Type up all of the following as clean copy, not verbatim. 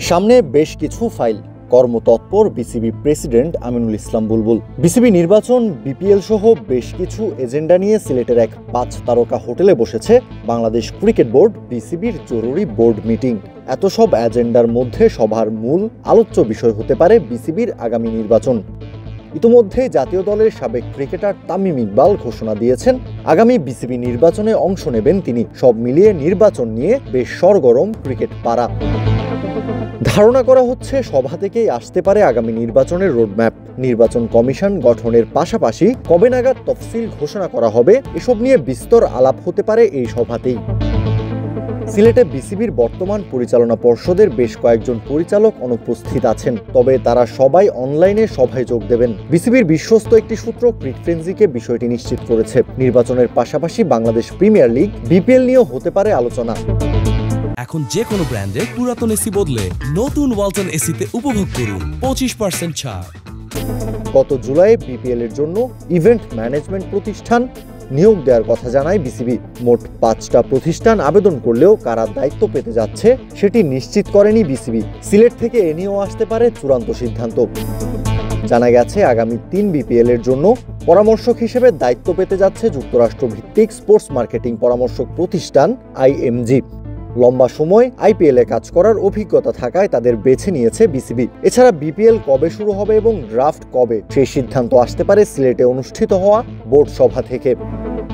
সামনে বেশ কিছু file, কর্মতৎপর BCB president Aminul Islam বুলবুল। বিসিবি নির্বাচন, বিপিএল সহ বেশ কিছু এজেন্ডা নিয়ে সিলেটের এক 5 তারকা হোটেলে বসেছে বাংলাদেশ ক্রিকেট বোর্ড বিসিবির জরুরি বোর্ড মিটিং। এত সব এজেন্ডার মধ্যে সভার মূল আলোচ্য বিষয় হতে পারে বিসিবির আগামী নির্বাচন। ইতোমধ্যে জাতীয় দলের সাবেক ক্রিকেটার তামিম ইকবাল ঘোষণা দিয়েছেন আগামী বিসিবি নির্বাচনে অংশ নেবেন তিনি। সব মিলিয়ে নির্বাচন নিয়ে বেশ সরগরম ক্রিকেট পাড়া। ধারণা করা হচ্ছে সভা থেকেই আসতে পারে আগামী নির্বাচনের রোডম্যাপ। নির্বাচন কমিশন গঠনের পাশাপাশি কবে নাগাদ তফসিল ঘোষণা করা হবে এসব নিয়ে বিস্তর আলাপ হতে পারে এই সভাতেই। সিলেটে বিসিবির বর্তমান পরিচালনা পর্ষদের বেশ কয়েকজন পরিচালক অনুপস্থিত আছেন, তবে তারা সবাই অনলাইনে সভায় যোগ দেবেন। বিসিবির বিশ্বস্ত একটি সূত্র ক্রিকফ্রেন্সিকে বিষয়টি নিশ্চিত করেছে। নির্বাচনের পাশাপাশি বাংলাদেশ প্রিমিয়ার লিগ, বিপিএল নিয়েও হতে পারে আলোচনা। এখন যে কোনো ব্র্যান্ডের পুরাতন এসি বদলে নতুন ওয়ালটন এসিতে উপভোগ করুন 25% ছাড়। গত জুলাইয়ে বিপিএল এর জন্য ইভেন্ট ম্যানেজমেন্ট প্রতিষ্ঠান নিয়োগ দেওয়ার কথা জানায় বিসিবি। মোট 5টা প্রতিষ্ঠান আবেদন করলেও কারা দায়িত্ব পেতে যাচ্ছে সেটি নিশ্চিত করেনি বিসিবি। সিলেট থেকে এ নিয়েও আসতে পারে চূড়ান্ত সিদ্ধান্ত। জানা গেছে আগামী 3 বিপিএল এর জন্য পরামর্শক হিসেবে দায়িত্ব পেতে যাচ্ছে যুক্তরাষ্ট্র ভিত্তিক স্পোর্টস মার্কেটিং পরামর্শক প্রতিষ্ঠান আইএমজি। লম্বা সময় আইপিএলে কাজ করার অভিজ্ঞতা থাকায় তাদের বেছে নিয়েছে বিসিবি। এছাড়া বিপিএল কবে শুরু হবে এবং ড্রাফট কবে সেই সিদ্ধান্ত আসতে পারে সিলেটে অনুষ্ঠিত হওয়া বোর্ড সভা থেকে।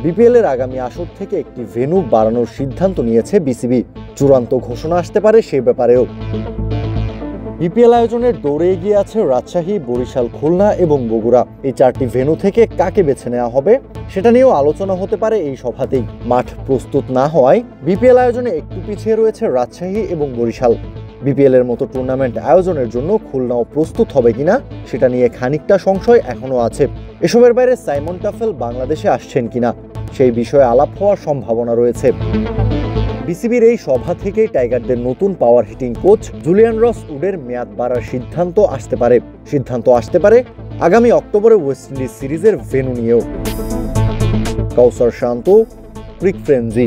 বিপিএল এর আগামী আসর থেকে একটি ভেন্যু বাড়ানোর সিদ্ধান্ত নিয়েছে বিসিবি। চূড়ান্ত ঘোষণা আসতে পারে সেই ব্যাপারেও। বিপিএল আয়োজনের দৌড়ে এগিয়ে আছে রাজশাহী, বরিশাল, খুলনা এবং বগুড়া। এই 4টি ভেন্যু থেকে কাকে বেছে নেওয়া হবে সেটা নিয়েও আলোচনা হতে পারে এই সভাতেই। মাঠ প্রস্তুত না হওয়ায় বিপিএল আয়োজনে একটু পিছিয়ে রয়েছে রাজশাহী এবং বরিশাল। বিপিএল এর মতো টুর্নামেন্ট আয়োজনের জন্য খুলনাও প্রস্তুত হবে কিনা সেটা নিয়ে খানিকটা সংশয় এখনো আছে। এসবের বাইরে সাইমন টাফেল বাংলাদেশে আসছেন কিনা সেই বিষয়ে আলাপ হওয়ার সম্ভাবনা রয়েছে। বিসিবির এই সভা থেকেই টাইগারদের নতুন পাওয়ার হিটিং কোচ জুলিয়ান রস উডের মেয়াদ বাড়ার সিদ্ধান্ত আসতে পারে আগামী অক্টোবরে ওয়েস্ট ইন্ডিজ সিরিজের ভেন্যু নিয়েও। কাউসার শান্ত, ক্রিকফ্রেন্সি।